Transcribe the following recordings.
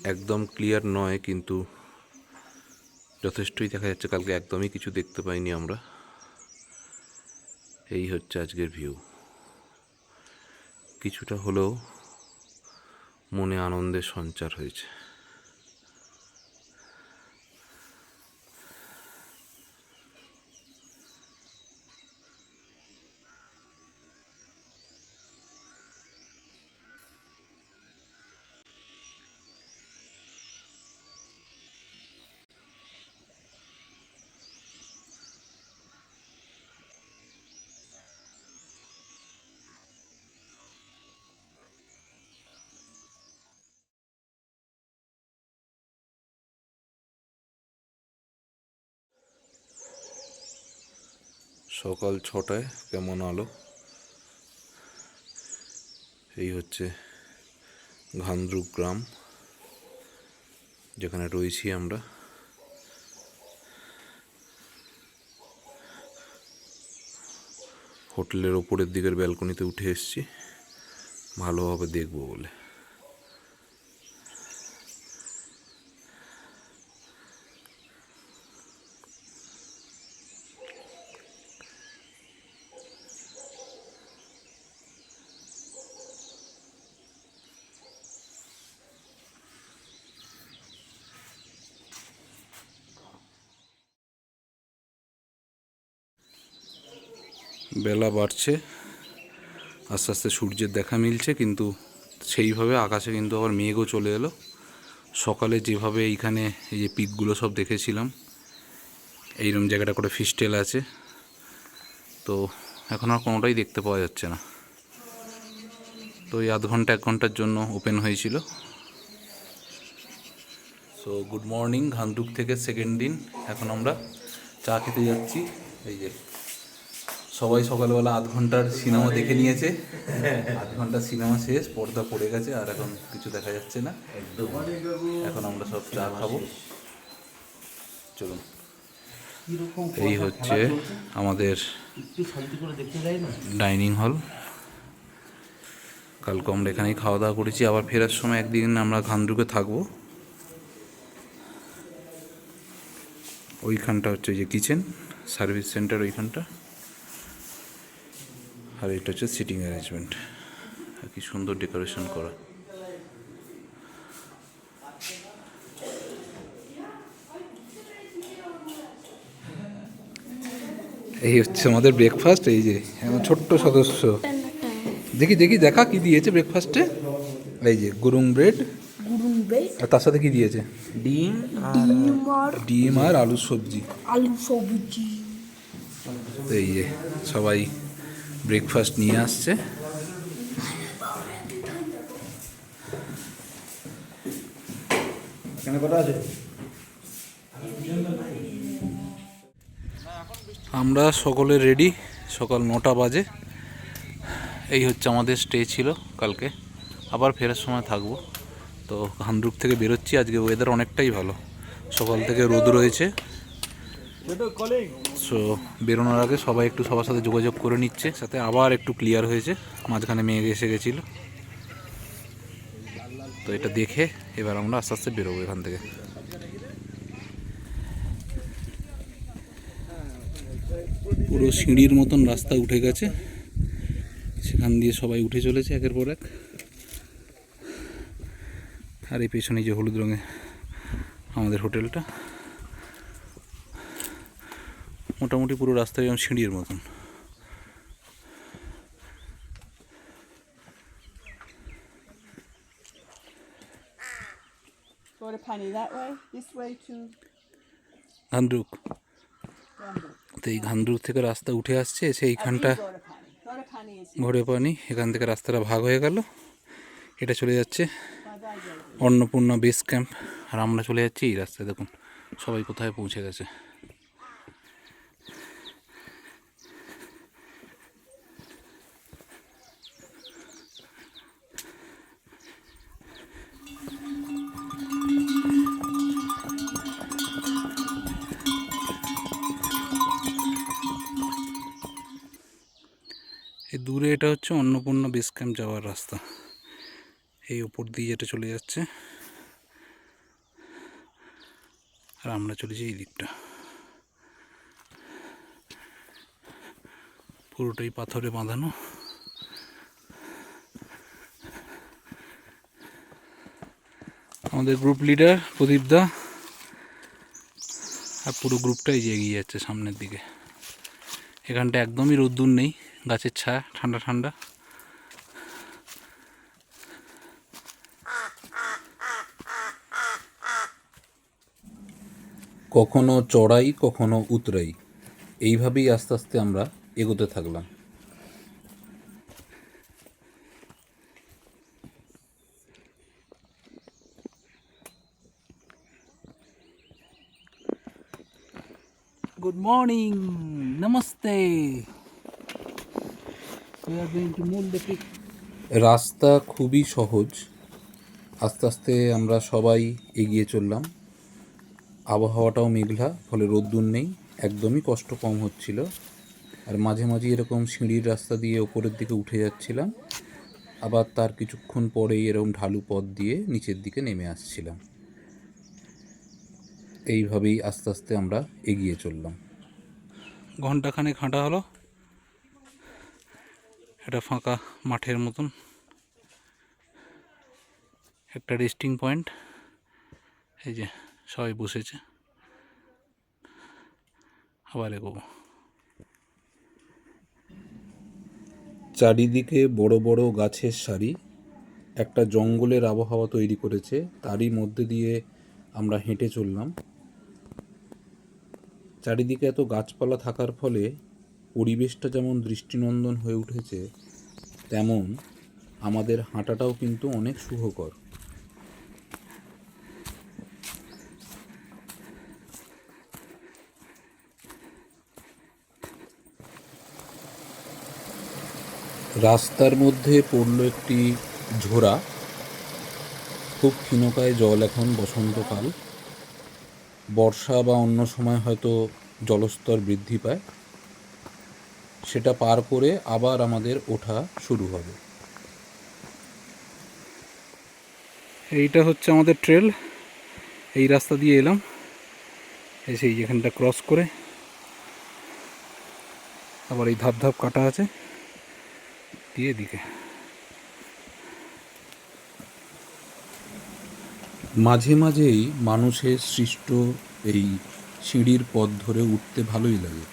একদম ক্লিয়ার নয়, কিন্তু যথেষ্টই দেখা যাচ্ছে। কালকে একদমই কিছু দেখতে পাইনি আমরা। এই হচ্ছে আজকের ভিউ। কিছুটা হলেও মনে আনন্দের সঞ্চার হয়েছে। সকাল 6টায় কেমন আলো। এই হচ্ছে ঘান্দ্রুক গ্রাম, যেখানে রয়েছি আমরা। হোটেলের ওপরের দিকের ব্যালকনিতে উঠে এসেছি ভালোভাবে দেখব বলে। বেলা বাড়ছে, আস্তে আস্তে সূর্যের দেখা মিলছে, কিন্তু সেইভাবে আকাশে কিন্তু আবার মেঘও চলে এলো। সকালে যেভাবে এইখানে এই যে পিকগুলো সব দেখেছিলাম, এইরকম জায়গাটা করে ফিস্টেল আছে, তো এখন আর কোনোটাই দেখতে পাওয়া যাচ্ছে না। তো এই আধ ঘন্টা 1 ঘন্টার জন্য ওপেন হয়েছিল। সো গুড মর্নিং ঘান্দ্রুক থেকে সেকেন্ড দিন। এখন আমরা চা খেতে যাচ্ছি। এই যে সবাই সকালবেলা আধ ঘন্টার সিনেমা দেখে নিয়েছে, আধ ঘন্টার সিনেমা শেষ, পর্দা পড়ে গেছে, আর এখন কিছু দেখা যাচ্ছে না। এখন আমরা সব চা খাবো, চলুন। এই হচ্ছে আমাদের ডাইনিং হল। কালকে আমরা এখানেই খাওয়া দাওয়া করেছি। আবার ফেরার সময় একদিন আমরা ঘান্দ্রুকে থাকবো। ওইখানটা হচ্ছে যে কিচেন সার্ভিস সেন্টার, ওইখানটা। আর এটা হচ্ছে সিটিং অ্যারেঞ্জমেন্ট, কি সুন্দর ডেকোরেশন করা। এই হচ্ছে আমাদের ব্রেকফাস্ট। এই যে আমার ছোট্ট সদস্য, দেখি দেখি দেখা কি দিয়েছে ব্রেকফাস্টে। এই যে গরুম ব্রেড, আর তার সাথে কি দিয়েছে? ডিম আর আলু সবজি। তো এই যে সবাই ব্রেকফাস্ট নিয়ে আসছে। আমরা সকলে রেডি, সকাল 9টা বাজে। এই হচ্ছে আমাদের স্টে ছিল কালকে, আবার ফেরার সময় থাকবো। তো ঘান্দ্রুক থেকে বেরোচ্ছি। আজকে ওয়েদার অনেকটাই ভালো, সকাল থেকে রোদ রয়েছে। সো বেরোনোর আগে সবাই একটু সবার সাথে যোগাযোগ করে নিচ্ছে, সাথে আবার একটু ক্লিয়ার হয়েছে, মাঝখানে মেঘ এসে গেছিলো। তো এটা দেখে এবার আমরা আস্তে আস্তে বেরোবো এখান থেকে। পুরো সিঁড়ির মতন রাস্তা উঠে গেছে, সেখান দিয়ে সবাই উঠে চলেছে একের পর এক। আর এই পেছনে যে হলুদ রঙে আমাদের হোটেলটা, মোটামুটি পুরো রাস্তায় যেমন সিঁড়ির মতন। ঘান্দ্রুক, তো এই ঘান্দ্রুক থেকে রাস্তা উঠে আসছে, এসে এইখানটা ঘোরে পানি, এখান থেকে রাস্তাটা ভাগ হয়ে গেল। এটা চলে যাচ্ছে অন্নপূর্ণা বেস ক্যাম্প, আর আমরা চলে যাচ্ছি এই রাস্তায়। দেখুন সবাই কোথায় পৌঁছে গেছে। এই দূরে এটা হচ্ছে অন্নপূর্ণা বেস ক্যাম্প যাওয়ার রাস্তা, এই ওপর দিয়ে যেটা চলে যাচ্ছে। আর আমরা চলেছি এই দিকটা, পুরোটাই পাথরে বাঁধানো। আমাদের গ্রুপ লিডার প্রদীপ দা আর পুরো গ্রুপটাই যে এগিয়ে যাচ্ছে সামনের দিকে। এখানটা একদমই রোদ্দুর নেই, গাছের ছায়া, ঠান্ডা ঠান্ডা। কখনো চড়াই কখনো উতরাই, এইভাবেই আস্তে আস্তে আমরা এগোতে থাকলাম। Good morning, namaste. রাস্তা খুবই সহজ, আস্তে আস্তে আমরা সবাই এগিয়ে চললাম। আবহাওয়াটাও মেঘলা, ফলে রোদ্দুর নেই, একদমই কষ্ট কম হচ্ছিল। আর মাঝে মাঝে এরকম সিঁড়ির রাস্তা দিয়ে ওপরের দিকে উঠে যাচ্ছিলাম, আবার তার কিছুক্ষণ পরেই এরকম ঢালু পথ দিয়ে নিচের দিকে নেমে আসছিলাম। এইভাবেই আস্তে আস্তে আমরা এগিয়ে চললাম। ঘন্টাখানেক হাঁটা হলো, একটা ফাঁকা মাঠের মতন একটা রেস্টিং পয়েন্ট, এই যে সবাই বসেছে, আবার এগোবো। চারিদিকে বড় বড় গাছের সারি, একটা জঙ্গলের আবহাওয়া তৈরি করেছে, তারই মধ্যে দিয়ে আমরা হেঁটে চললাম। চারিদিকে এত গাছপালা থাকার ফলে পরিবেশটা যেমন দৃষ্টিনন্দন হয়ে উঠেছে, তেমন আমাদের হাঁটাটাও কিন্তু অনেক সুখকর। রাস্তার মধ্যে পড়ল একটি ঝোড়া, খুব ক্ষীণকায় জল। এখন বসন্তকাল, বর্ষা বা অন্য সময় হয়তো জলস্তর বৃদ্ধি পায়। সেটা পার করে আবার আমাদের ওঠা শুরু হবে। এইটা হচ্ছে আমাদের ট্রেল, এই রাস্তা দিয়ে এলাম, এসে যেখানটা ক্রস করে আবার এই ধাপ ধাপ কাটা আছে দিয়ে দিকে। মাঝে মাঝেই মানুষের সৃষ্ট এই সিঁড়ির পথ ধরে উঠতে ভালোই লাগে।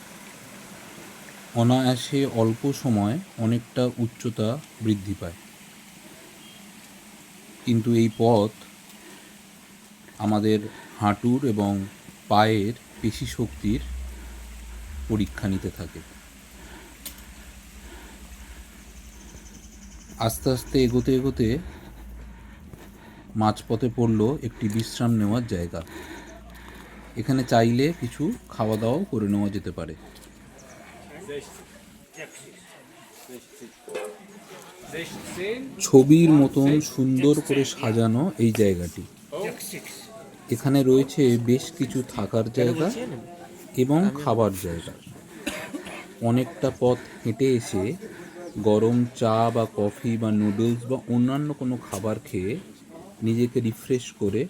অনায়াসে অল্প সময় অনেকটা উচ্চতা বৃদ্ধি পায়, কিন্তু এই পথ আমাদের হাঁটুর এবং পায়ের পেশি শক্তির পরীক্ষা নিতে থাকে। আস্তে আস্তে এগোতে এগোতে মাঝপথে পড়ল একটি বিশ্রাম নেওয়ার জায়গা। এখানে চাইলে কিছু খাওয়া দাওয়াও করে নেওয়া যেতে পারে। ছবির মতন সুন্দর করে সাজানো এই জায়গাটি। এখানে রয়েছে বেশ কিছু থাকার জায়গা এবং খাবার জায়গা। অনেকটা পথ হেঁটে এসে গরম চা বা কফি বা নুডলস বা অন্যান্য কোনো খাবার খেয়ে নিজেকে রিফ্রেশ করে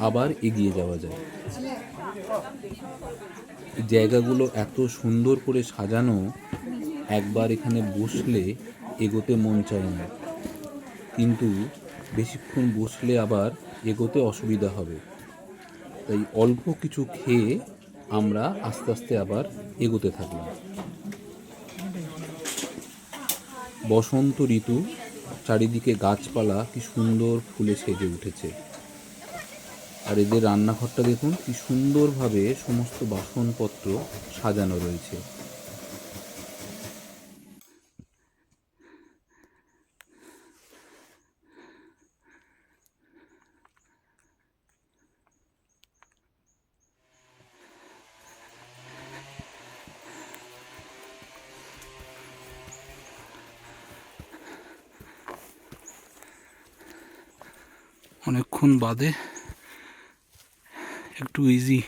আবার এগিয়ে যাওয়া যায়। জায়গাগুলো এত সুন্দর করে সাজানো, একবার এখানে বসলে এগোতে মন চায় না, কিন্তু বেশিক্ষণ বসলে আবার এগোতে অসুবিধা হবে। তাই অল্প কিছু খেয়ে আমরা আস্তে আস্তে আবার এগোতে থাকলাম। বসন্ত ঋতু, চারিদিকে গাছপালা কি সুন্দর ফুলে সেজে উঠেছে। আর এদের রান্নাঘরটা দেখুন কি সুন্দরভাবে সমস্ত বাসনপত্র সাজানো রয়েছে। অনেকক্ষণ বাদে একটু ইজি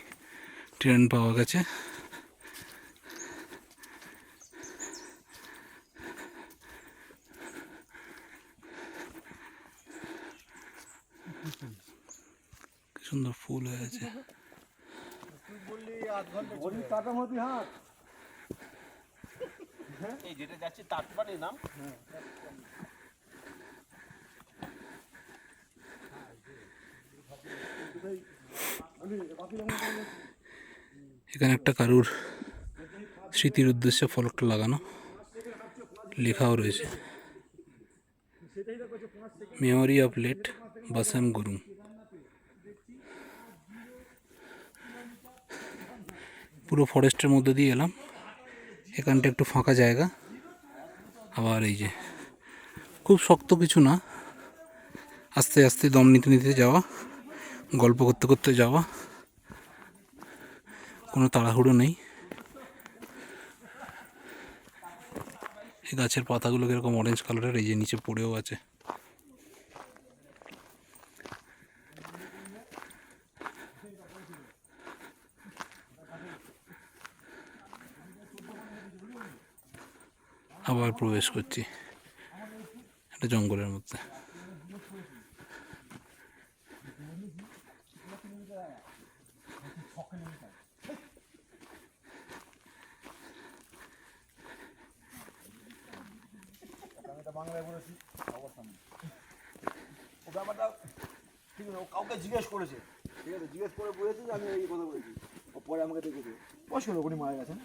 ট্রেন পাওয়া গেছে। কি সুন্দর ফুল হয়ে আছে। এই যেটা যাচ্ছে তাঁতপাড়ি নাম। এখানে একটা কারুর স্মৃতির উদ্দেশ্যে ফলকটা লাগানো, লেখাও রয়েছে memory of late Bassam Gurung. পুরো ফরেস্টের মধ্যে দিয়ে এলাম, এখানটা একটু ফাঁকা জায়গা। আবার এই যে খুব শক্ত কিছু না, আস্তে আস্তে দম নিতে নিতে যাওয়া, গল্প করতে করতে যাওয়া, কোনো তাড়াহুড়ো নেই। এই গাছের পাতাগুলো কীরকম অরেঞ্জ কালারের, এই যে নিচে পড়েও আছে। আবার প্রবেশ করছি একটা জঙ্গলের মধ্যে। ও ব্যাপারটা ঠিক আছে, ও কাউকে জিজ্ঞেস করেছে, ঠিক আছে, জিজ্ঞেস করে বলেছে যে আমি এই কথা বলেছি। ও পরে আমাকে দেখেছে, বয়স্ক লোক, উনি মারা গেছেন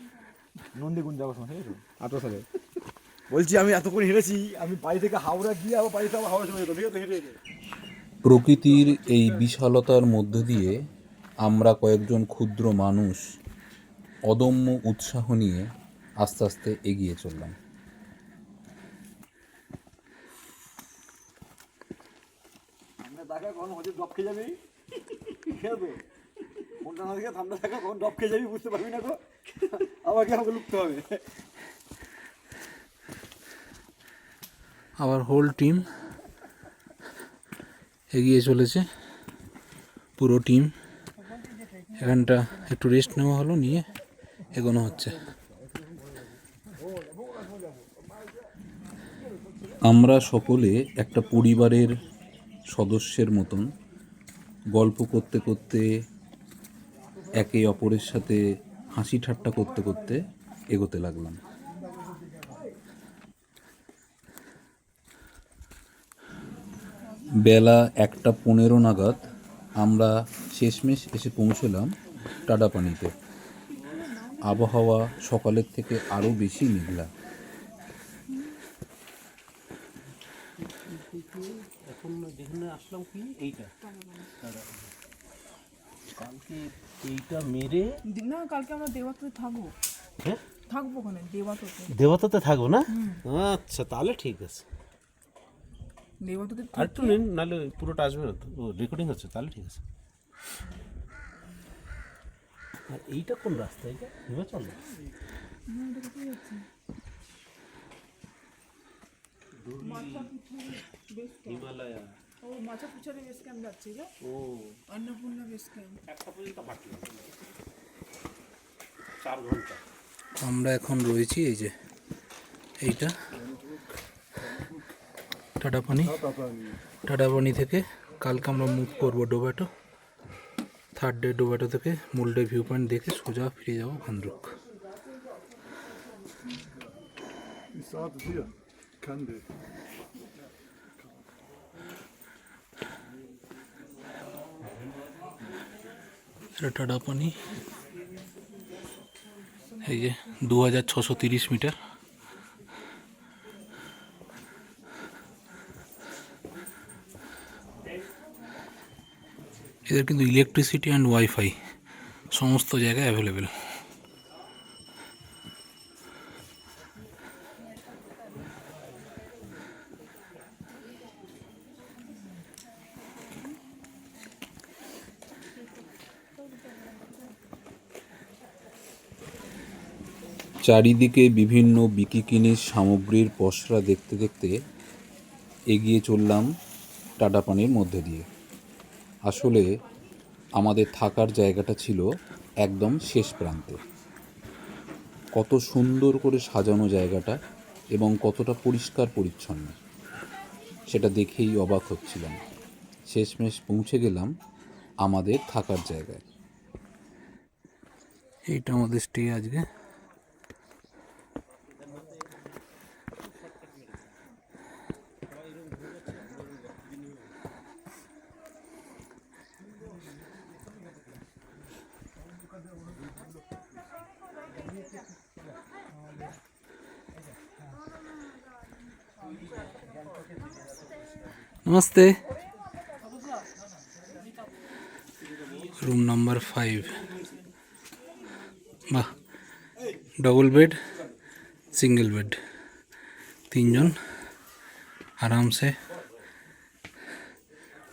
নন্দীগুঞ্জ যাওয়ার সময়, ঠিক আছে, 18 সালে। বলছি আমি এতক্ষণ হেঁটেছি, আমি বাড়ি থেকে হাওড়া গিয়ে আবার বাড়ি থেকে আবার হাওড়া চলে যেত, ঠিক আছে, হেঁটে হেঁটে। প্রকৃতির এই বিশালতার মধ্য দিয়ে আমরা কয়েকজন ক্ষুদ্র মানুষ অদম্য উৎসাহ নিয়ে আস্তে আস্তে এগিয়ে চললাম। ঠান্ডা থাকা কখন হচ্ছে ডব খেয়ে যাবি, ঠিক আছে, কোনটা না দেখে ঠান্ডা থাকা কখন ডব খেয়ে যাবি বুঝতে পারবি না গো, আবার কি আমাকে লুকতে হবে। আবার হোল টিম এগিয়ে চলেছে, পুরো টিম। এখানটা একটু রেস্ট নেওয়া হলো, নিয়ে এগোনো হচ্ছে। আমরা সকলে একটা পরিবারের সদস্যের মতন গল্প করতে করতে, একে অপরের সাথে হাসি ঠাট্টা করতে করতে এগোতে লাগলাম। বেলা 1:15 নাগাদ আমরা শেষমেশ এসে পৌঁছলাম টাডাপানিতে। আবহাওয়া সকালের থেকে আরও বেশি মেঘলা। এখন যেখানে আসলাম কি এইটা কালকে এইটা মেরে না, কালকে আমরা দেওয়াতে থাকবো। হ্যাঁ থাকবো ওখানে দেওয়াতোতে। দেওয়াতে থাকবো না? আচ্ছা তাহলে ঠিক আছে, দেওয়াতোতে আর একটু নিন, নাহলে পুরোটা আসবে না তো। ও রেকর্ডিং হচ্ছে, তাহলে ঠিক আছে। আর এইটা কোন রাস্তা? এটা হিমাচল না? হিমালয়া। ও মাথা পিছনে বেস ক্যাম্প যাচ্ছে যে, ও অন্নপূর্ণা বেস ক্যাম্প। একটা পর্যন্ত হাঁটলাম 4 ঘন্টা। আমরা এখন রয়েছি এই যে এইটা টাডাপানি থেকে কালকে আমরা মুভ করবো ডোবাটো। 3rd ডে ডোবাটো থেকে মুলডে ভিউ পয়েন্ট দেখে সোজা ফিরে যাবো ভান্দ্রুক। এটা টাডাপানি, এই যে 2630 মিটার। এদের কিন্তু ইলেকট্রিসিটি অ্যান্ড ওয়াইফাই সমস্ত জায়গায় অ্যাভেলেবেল। চারিদিকে বিভিন্ন বিকিকিনির সামগ্রীর পসরা দেখতে দেখতে এগিয়ে চললাম টাডাপানির মধ্যে দিয়ে। আসলে আমাদের থাকার জায়গাটা ছিল একদম শেষ প্রান্তে। কত সুন্দর করে সাজানো জায়গাটা এবং কতটা পরিষ্কার পরিচ্ছন্ন সেটা দেখেই অবাক হচ্ছিলাম। শেষমেশ পৌঁছে গেলাম আমাদের থাকার জায়গায়। এইটা আমাদের স্টে আজকে। नमस्ते। Room number 5। वाह, डबल बेड, सिंगल बेड, 3 जन आराम से,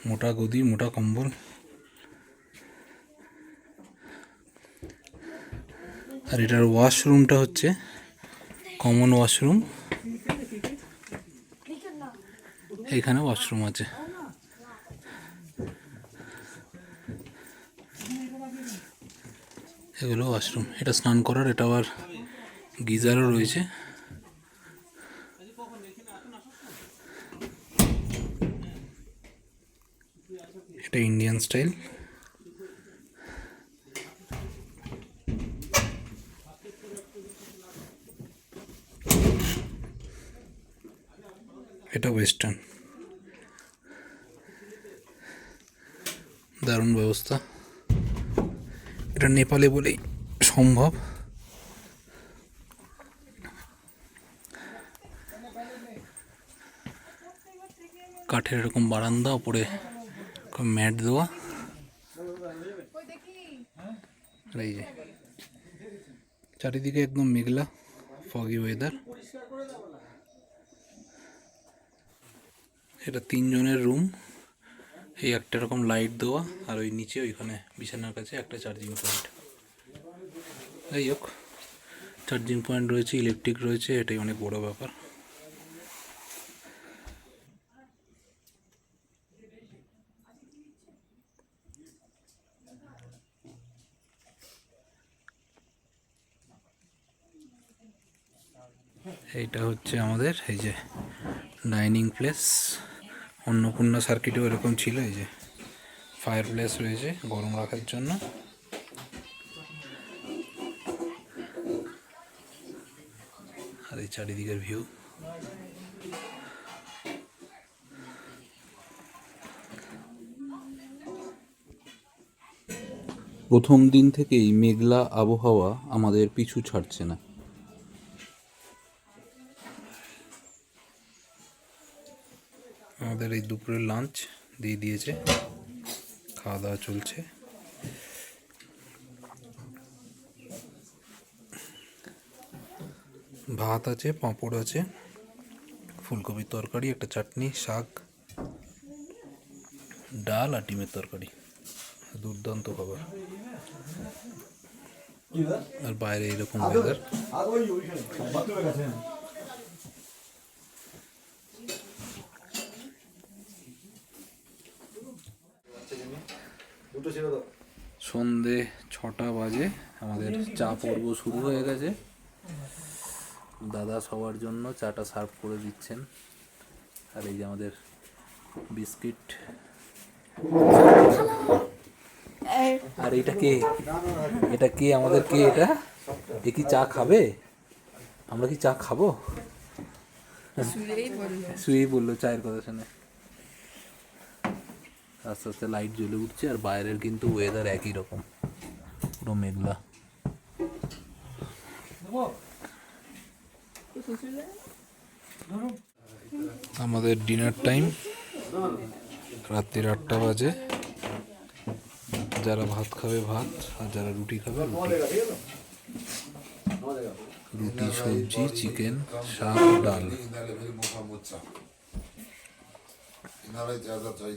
मोटा गदी, मोटा कम्बल। আর এটার ওয়াশরুমটা হচ্ছে কমন ওয়াশরুম, এইখানে ওয়াশরুম আছে। এগুলো ওয়াশরুম, এটা স্নান করার, এটা আবার গিজারও রয়েছে। এটা ইন্ডিয়ান স্টাইল। এটা ওয়েস্টার্ন। দারুণ ব্যবস্থা। এটা নেপালে বলেই সম্ভব। কাঠের এরকম বারান্দা, উপরে ম্যাট দেওয়া। আর এই যে চারিদিকে একদম মেঘলা, ফগি ওয়েদার। এটা 3 জনের রুম। এই একটা রকম লাইট দেওয়া, আর ওই নিচে ওইখানে বিছানার কাছে একটা চার্জিং পয়েন্ট। যাই হোক, চার্জিং পয়েন্ট রয়েছে, ইলেকট্রিক রয়েছে, এটাই অনেক বড় ব্যাপার। এইটা হচ্ছে আমাদের এই যে ডাইনিং প্লেস। অন্নপূর্ণা সার্কিটেও এরকম ছিল। এই যে ফায়ার প্লেস রয়েছে গরম রাখার জন্য। আর এই চারিদিকের ভিউ। প্রথম দিন থেকেই মেঘলা আবহাওয়া আমাদের পিছু ছাড়ছে না। আমাদের এই দুপুরের লাঞ্চ দিয়ে দিয়েছে, খাওয়া দাওয়া চলছে। ভাত আছে, পাঁপড় আছে, ফুলকপির তরকারি, একটা চাটনি, শাক, ডাল আর ডিমের তরকারি। দুর্দান্ত খাবার। আর বাইরে এরকম ওয়েদার। সন্ধে 6টা বাজে, আমাদের চা পর্ব শুরু হয়ে গেছে। দাদা সবার জন্য চাটা সার্ভ করে দিচ্ছেন। আর এই যে আমাদের বিস্কিট। আর এটা কে? এটা কে? আমাদের কে এটা? এ কি চা খাবে? আমরা কি চা খাবো? শুয়েই বললো চায়ের কথা শুনে। আস্তে আস্তে লাইট জ্বলে উঠছে, আর বাইরের কিন্তু ওয়েদার একই রকম, পুরো মেঘলা। আমাদের ডিনার টাইম, রাত্রির 8টা বাজে। যারা ভাত খাবে ভাত, আর যারা রুটি খাবে রুটি। রুটি, সবজি, চিকেন, শাক, ডাল। ज्यादा चाहिए